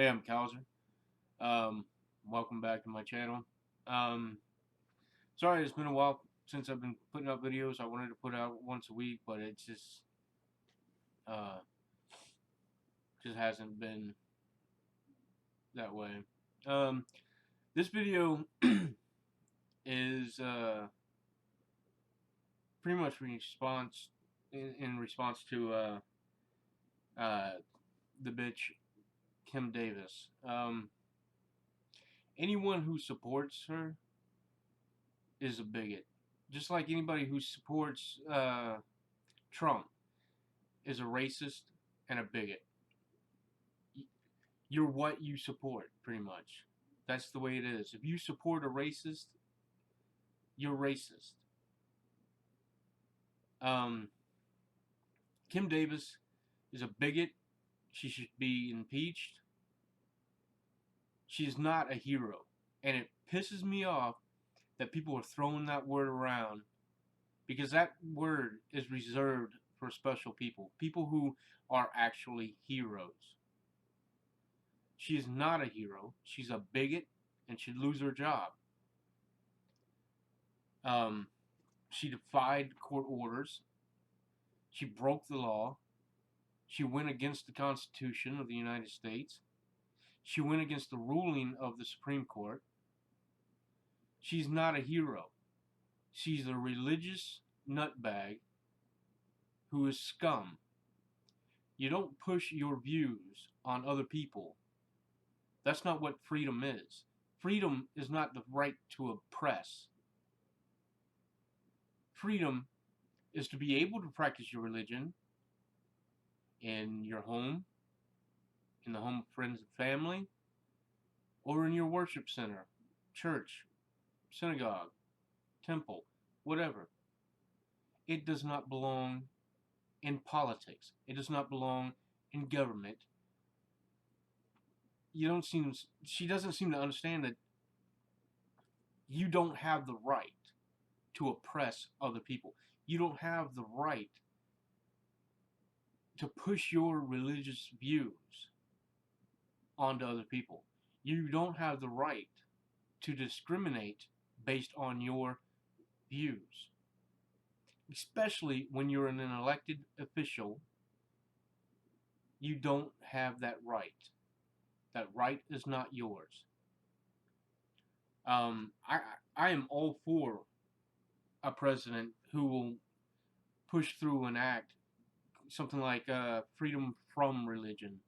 Hey, I'm Kaiser. Welcome back to my channel. Um, Sorry, it's been a while since I've been putting up videos. I wanted to put out once a week, but it uh, just hasn't been that way. Um, this video is pretty much in response to uh, the bitch Kim Davis. Anyone who supports her is a bigot, just like anybody who supports Trump is a racist and a bigot. You're what you support, pretty much. That's the way it is. If you support a racist, you're racist. Um, Kim Davis is a bigot. She should be impeached. She is not a hero. And it pisses me off that people are throwing that word around because that word is reserved for special people. People who are actually heroes. She is not a hero. She's a bigot and should lose her job. Um, she defied court orders. She broke the law. She went against the Constitution of the United States. She went against the ruling of the Supreme Court. She's not a hero. She's a religious nutbag who is scum. You don't push your views on other people. That's not what freedom is. Freedom is not the right to oppress. Freedom is to be able to practice your religion in your home, in the home of friends and family, or in your worship center, church, synagogue, temple, whatever. It does not belong in politics. It does not belong in government. She doesn't seem to understand that you don't have the right to oppress other people. You don't have the right to push your religious views onto other people. You don't have the right to discriminate based on your views, especially when you're an elected official. You don't have that right. That right is not yours. I am all for a president who will push through an act, something like Freedom from Religion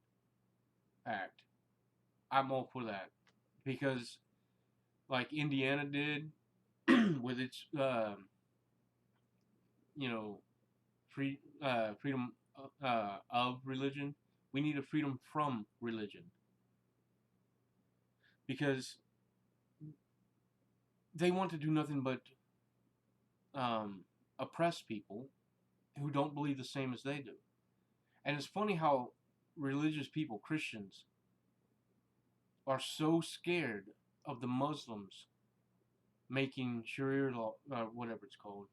Act. I'm all for that because, like Indiana did with its, freedom of religion, we need a freedom from religion because they want to do nothing but oppress people who don't believe the same as they do. And it's funny how religious people, Christians, are so scared of the Muslims making Sharia law, whatever it's called,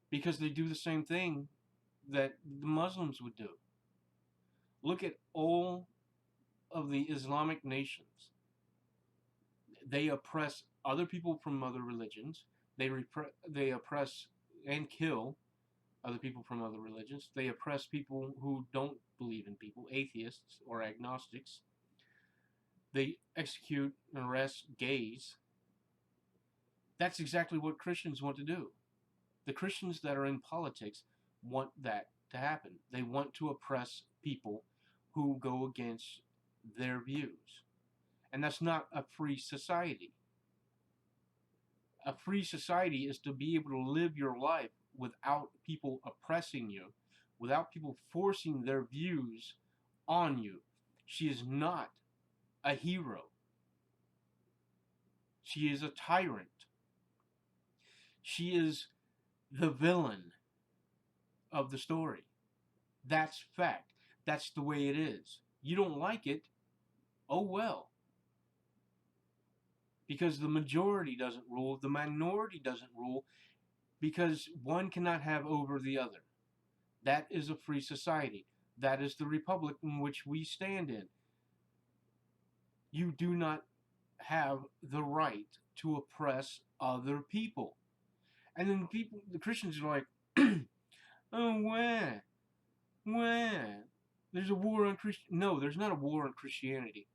because they do the same thing that the Muslims would do. Look at all of the Islamic nations. They oppress other people from other religions. They oppress and kill other people from other religions. They oppress people who don't believe in people, atheists or agnostics. They execute and arrest gays. That's exactly what Christians want to do. The Christians that are in politics want that to happen. They want to oppress people who go against their views. And that's not a free society. A free society is to be able to live your life without people oppressing you, without people forcing their views on you. She is not a hero. She is a tyrant. She is the villain of the story. That's fact. That's the way it is. You don't like it? Oh well. Because the majority doesn't rule, the minority doesn't rule, because one cannot have over the other. That is a free society. That is the republic in which we stand in. You do not have the right to oppress other people. And then the Christians are like, oh, where? Where? There's a war on Christian. No, there's not a war on Christianity.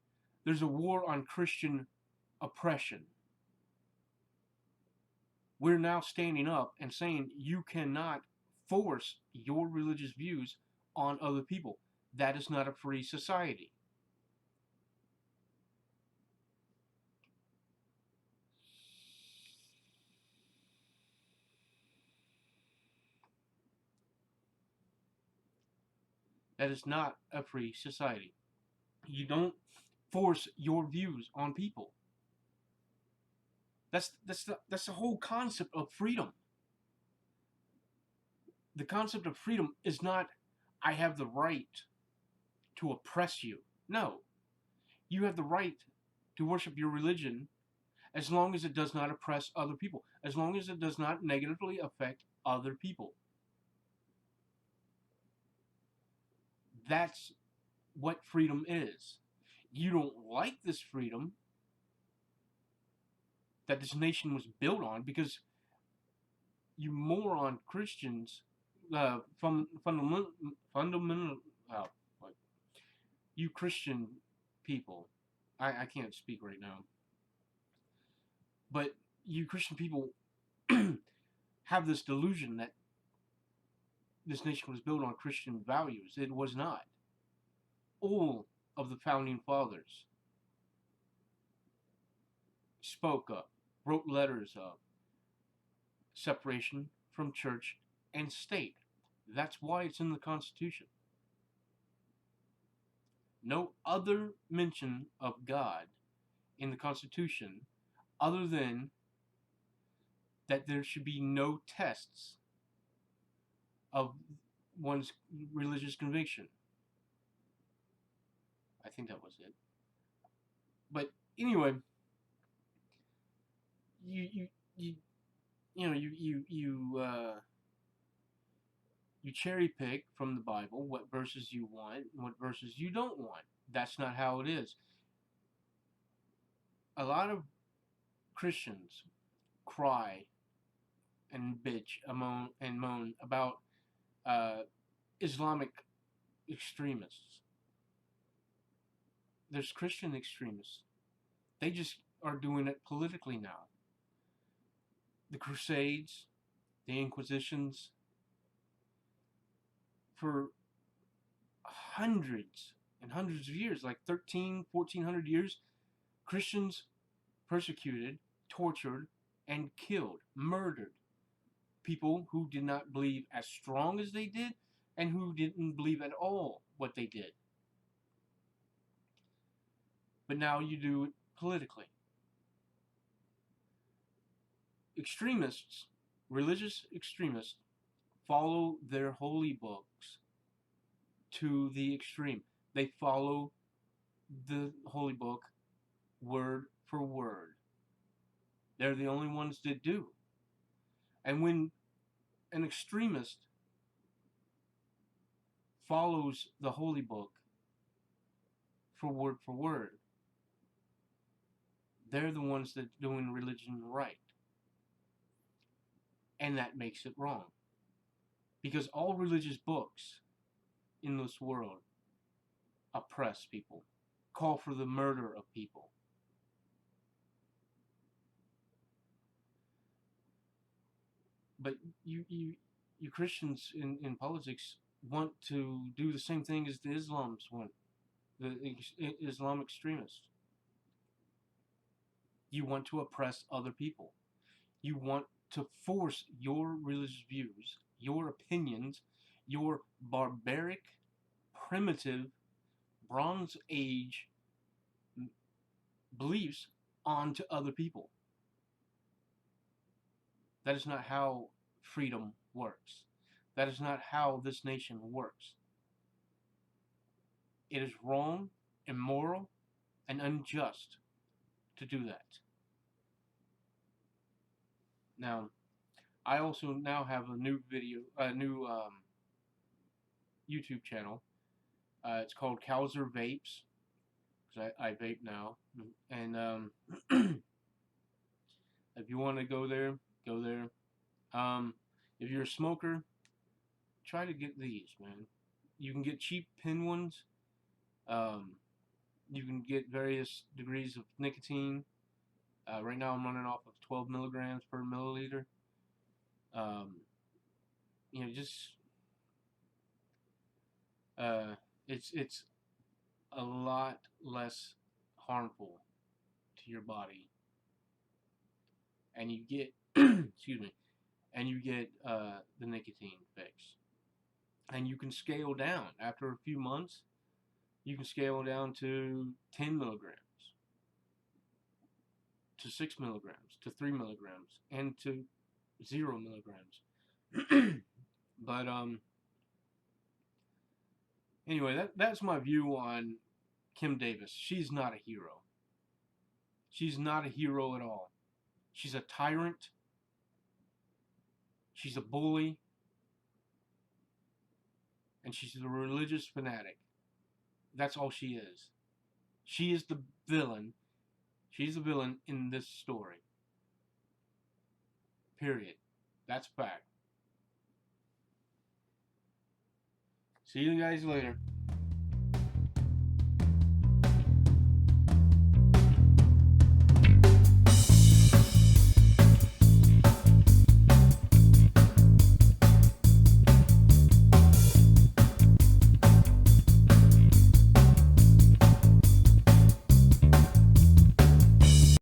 There's a war on Christian oppression. We're now standing up and saying you cannot force your religious views on other people. That is not a free society. That is not a free society. You don't force your views on people. That's the whole concept of freedom. The concept of freedom is not I have the right to oppress you. No. You have the right to worship your religion as long as it does not oppress other people, as long as it does not negatively affect other people. That's what freedom is. You don't like this freedom that this nation was built on because you moron Christians, fundamental, like, you Christian people, I can't speak right now, but you Christian people have this delusion that this nation was built on Christian values. It was not. All of the founding fathers spoke up, wrote letters of separation from church and state. That's why it's in the Constitution. No other mention of God in the Constitution other than that there should be no tests of one's religious conviction. I think that was it. But anyway, you cherry pick from the Bible what verses you want and what verses you don't want. That's not how it is. A lot of Christians cry and bitch and moan about Islamic extremists. There's Christian extremists. They just are doing it politically now. The Crusades, the Inquisitions, for hundreds and hundreds of years, like 1400 years, Christians persecuted, tortured, and killed, murdered people who did not believe as strong as they did and who didn't believe at all what they did. But now you do it politically. Extremists, religious extremists, follow their holy books to the extreme. They follow the holy book word for word. They're the only ones that do. And when an extremist follows the holy book for word, they're the ones that are doing religion right. And that makes it wrong. Because all religious books in this world oppress people, call for the murder of people. But you Christians in politics want to do the same thing as the Islams want, the Islamic extremists. You want to oppress other people. You want to force your religious views, your opinions, your barbaric, primitive, Bronze Age beliefs onto other people. That is not how freedom works. That is not how this nation works. It is wrong, immoral, and unjust to do that. Now, I also now have a new YouTube channel. It's called Cowser Vapes. because I vape now. And if you want to go there, go there. If you're a smoker, try to get these, man. You can get cheap pin ones. Um, you can get various degrees of nicotine. Right now I'm running off of 12 milligrams per milliliter. Um, just it's a lot less harmful to your body, and you get excuse me, and you get the nicotine fix, and you can scale down after a few months. You can scale down to 10 milligrams, to 6 milligrams, to 3 milligrams, and to 0 milligrams. But anyway, that's my view on Kim Davis. She's not a hero. She's not a hero at all. She's a tyrant. She's a bully. And she's a religious fanatic. That's all she is. She is the villain. She's the villain in this story. Period. That's fact. See you guys later.